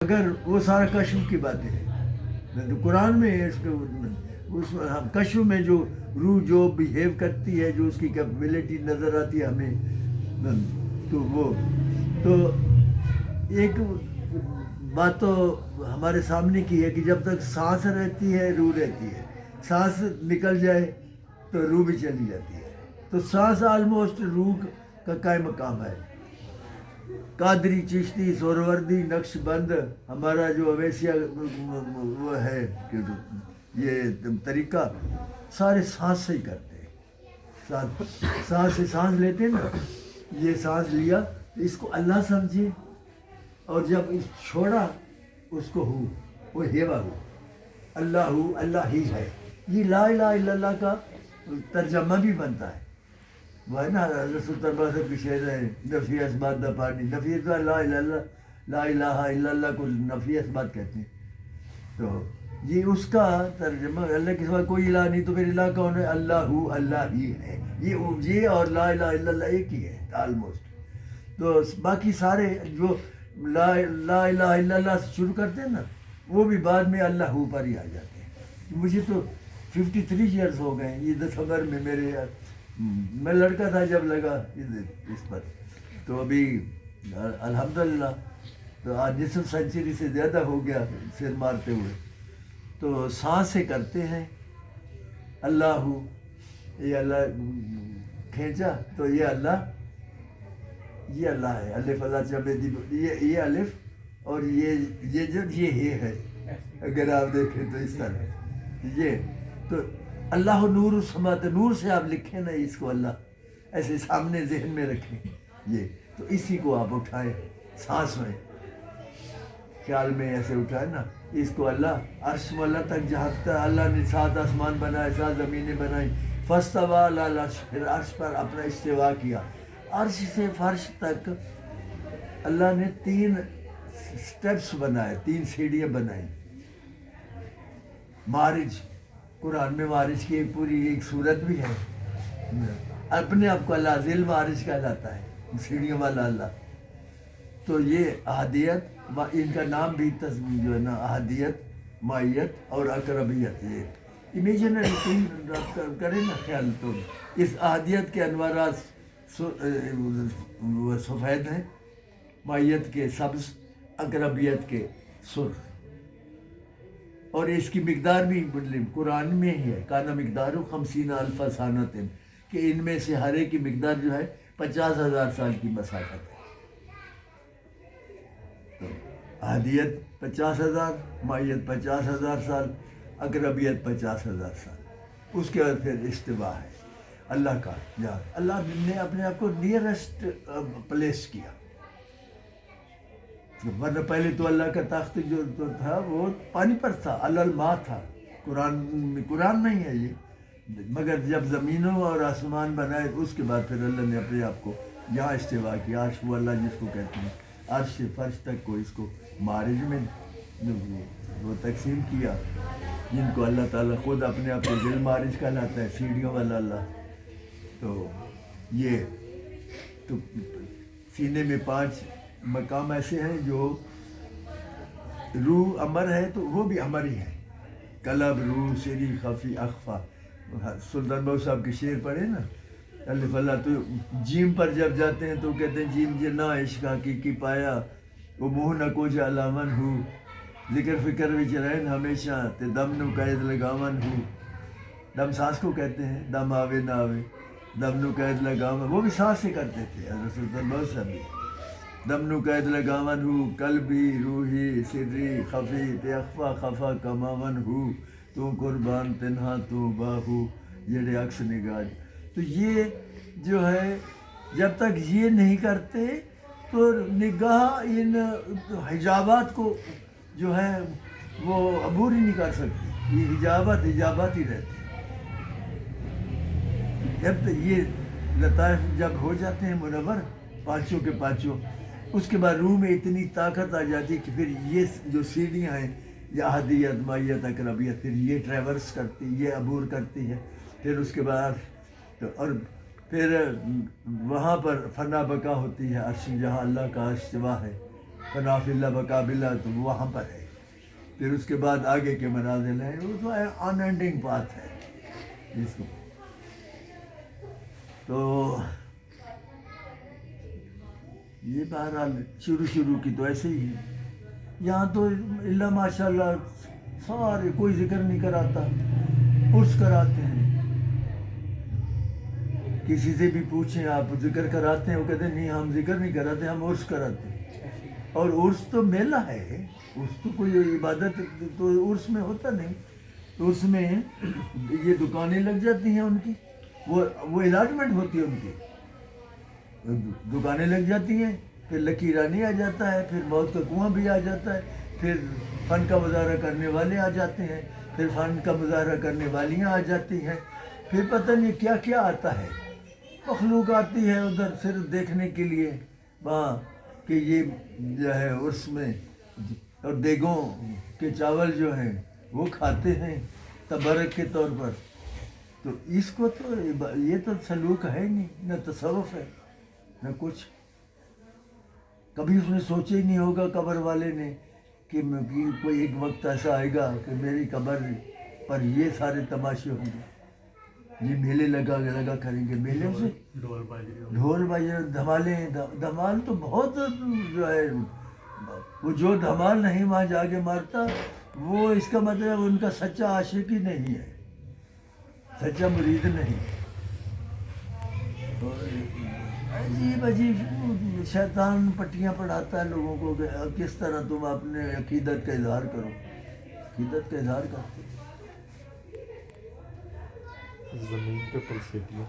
اگر وہ سارا کشف کی باتیں ہیں تو قرآن میں اس کشف میں جو روح جو بیہیو کرتی ہے، جو اس کی کیپبلٹی نظر آتی ہے ہمیں، تو وہ تو ایک بات تو ہمارے سامنے کی ہے کہ جب تک سانس رہتی ہے روح رہتی ہے، سانس نکل جائے تو روح بھی چلی جاتی ہے. تو سانس آلموسٹ روح کا قائم مقام ہے. قادری، چشتی، سہروردی، نقش بند، ہمارا جو اویسیہ وہ ہے کہ یہ طریقہ سارے سانس سے ہی کرتے ہیں. سانس سے سانس لیتے ہیں نا، یہ سانس لیا تو اس کو اللہ سمجھے، اور جب اس چھوڑا اس کو ہو، وہ ہیوا ہو، اللہ ہی ہے. یہ لا الہ الا اللہ کا ترجمہ بھی بنتا ہے. وہ ہے نا حضرت سلطان بہادر کی شعر ہے، نفی اثبات نہ پانی، نفی اثبات لا الہ الا اللہ کو نفی اثبات کہتے ہیں. تو یہ اس کا ترجمہ، اللہ کے سوا کوئی الہ نہیں، تو پھر الہ کون ہے؟ اللہ ہی ہے. یہ اور لا الہ الا اللہ ایک ہی ہے آلموسٹ. تو باقی سارے جو لا الہ الا اللہ سے شروع کرتے ہیں نا، وہ بھی بعد میں اللہ پر ہی آ جاتے ہیں. مجھے تو 53 ایئرز ہو گئے ہیں. یہ دسمبر میں میں لڑکا تھا جب لگا اس پر، تو ابھی الحمدللہ تو آج نصف سینچری سے زیادہ ہو گیا سر مارتے ہوئے. تو سانس سے کرتے ہیں یہ اللہ کھینچا تو یہ اللہ ہے. الف اللہ چبیدی، یہ الف اور یہ ہے. اگر آپ دیکھیں تو اس طرح یہ تو اللہ نور السماوات، نور سے آپ لکھیں نا اس کو، اللہ ایسے سامنے ذہن میں رکھیں. یہ تو اسی کو آپ اٹھائیں سانس میں، خیال میں ایسے اٹھائیں نا اس کو. اللہ عرش والا تک جھانکتا، اللہ نے 7 آسمان بنائے، 7 زمینیں بنائی. فاستویٰ علی العرش، پھر عرش پر اپنا استوا کیا. عرش سے فرش تک اللہ نے 3 سٹیپس بنائے، 3 سیڑھیاں بنائیں. معرج، قرآن میں معرج کی ایک پوری ایک صورت بھی ہے. اپنے آپ کو اللہ ذی المعرج کہلاتا ہے، سیڑھیوں والا اللہ. تو یہ احدیت، ان کا نام بھی جو ہے نا احدیت، معیت اور اقربیت. یہ امیجنری تین کریں نا خیال، تو اس احدیت کے انوارات سفید ہیں، معیت کے سبز، اقربیت کے سرخ. اور اس کی مقدار بھی قرآن میں ہی ہے، کانا مقدار 50,000 سنۃ، کہ ان میں سے ہر ایک کی مقدار جو ہے 50,000 سال کی مسافت ہے. احدیت 50,000، معیت 50,000 سال، اقربیت 50,000 سال. اس کے بعد پھر استوا ہے اللہ کا، جہاں اللہ نے اپنے آپ کو نیئرسٹ پلیس کیا. ورنہ پہلے تو اللہ کا تخت جو تھا وہ پانی پر تھا، علی الماء تھا. قرآن نہیں ہے یہ، مگر جب زمینوں اور آسمان بنائے اس کے بعد پھر اللہ نے اپنے آپ کو یہاں استوا کیا. عرش وہ اللہ جس کو کہتے ہیں، عرش سے فرش تک کو اس کو معرج میں وہ تقسیم کیا، جن کو اللہ تعالیٰ خود اپنے آپ کو ذی المعرج کہلاتا ہے، سیڑھیوں والا اللہ. تو یہ تو سینے میں 5 مقام ایسے ہیں جو روح امر ہے، تو وہ بھی امر ہی ہے. قلب، روح، سری، خفی، اخفا. سلطان بہو صاحب کے شعر پڑھے نا، الف اللہ. تو جیم پر جب جاتے ہیں تو کہتے ہیں جیم جنا عشق حقیقی پایا، وہ منہ نہ کو جا علامن ہو، ذکر فکر وچ رہن ہمیشہ، تے دم نو قید لگاون ہو. دم سانس کو کہتے ہیں، دم آوے نہ آوے، دم نو قید لگاون. وہ بھی سانس سے کرتے تھے حضرت سلطان بہو صاحب بھی. دم نو قید لگاون ہو، قلبی، روحی، سری، خفی، تے اخفا خفا کماون ہو، تو قربان تنہا تو باہو جڑے عکس نگاہ. تو یہ جو ہے جب تک یہ نہیں کرتے تو نگاہ ان حجابات کو جو ہے وہ عبور ہی نہیں کر سکتی. یہ حجابات ہی رہتے ہیں. جب یہ لطائف جب ہو جاتے ہیں منور پانچوں کے پانچوں، اس کے بعد روح میں اتنی طاقت آ جاتی ہے کہ پھر یہ جو سیڑھیاں ہیں، یہ احدیت، معیت، اقربیت، پھر یہ ٹریورس کرتی، یہ عبور کرتی ہے. پھر اس کے بعد اور پھر وہاں پر فنا بقا ہوتی ہے عرش، جہاں اللہ کا استوا ہے. فنافلہ بقابلہ تو وہاں پر ہے. پھر اس کے بعد آگے کے منازل ہیں، وہ تو ان اینڈنگ پاتھ ہے جس کو. تو یہ بہرحال شروع کی تو ایسے ہی ہے. یہاں تو اللہ ماشاء اللہ سارے کوئی ذکر نہیں کراتا، عرس کراتے ہیں. کسی سے بھی پوچھیں آپ ذکر کراتے ہیں، وہ کہتے ہیں نہیں ہم ذکر نہیں کراتے، ہم عرس کراتے ہیں. اور عرس تو میلہ ہے، عرس تو کوئی عبادت تو عرس میں ہوتا نہیں. عرس میں یہ دکانیں لگ جاتی ہیں ان کی، وہ الاٹمنٹ ہوتی ہے ان کی، دکانیں لگ جاتی ہیں. پھر لکیرانی آ جاتا ہے، پھر موت کا کنواں بھی آ جاتا ہے، پھر فن کا مظاہرہ کرنے والے آ جاتے ہیں، پھر فن کا مظاہرہ کرنے والیاں آ جاتی ہیں، پھر پتہ نہیں کیا کیا آتا ہے. مخلوق آتی ہے ادھر صرف دیکھنے کے لیے وہاں کہ یہ جو ہے عرس میں. اور دیگوں کے چاول جو ہیں وہ کھاتے ہیں تبرک کے طور پر. تو اس کو تو یہ تو سلوک ہے نہیں، نہ تصوف ہے نہ کچھ. کبھی اس نے سوچا ہی نہیں ہوگا قبر والے نے کہ کوئی ایک وقت ایسا آئے گا کہ میری قبر پر یہ سارے تماشے ہوں گے، یہ میلے لگا کریں گے. میلے سے ڈھول باجے دھمال تو بہت جو ہے، وہ جو دھمال نہیں وہاں جا کے مارتا وہ اس کا مطلب ان کا سچا عاشق ہی نہیں ہے، سچا مرید نہیں. عجیب شیطان پٹیاں پڑھاتا ہے لوگوں کو کہ کس طرح تم اپنے عقیدت کا اظہار کرو. عقیدت کا اظہار کرتے زمین پہ پرسیدیاں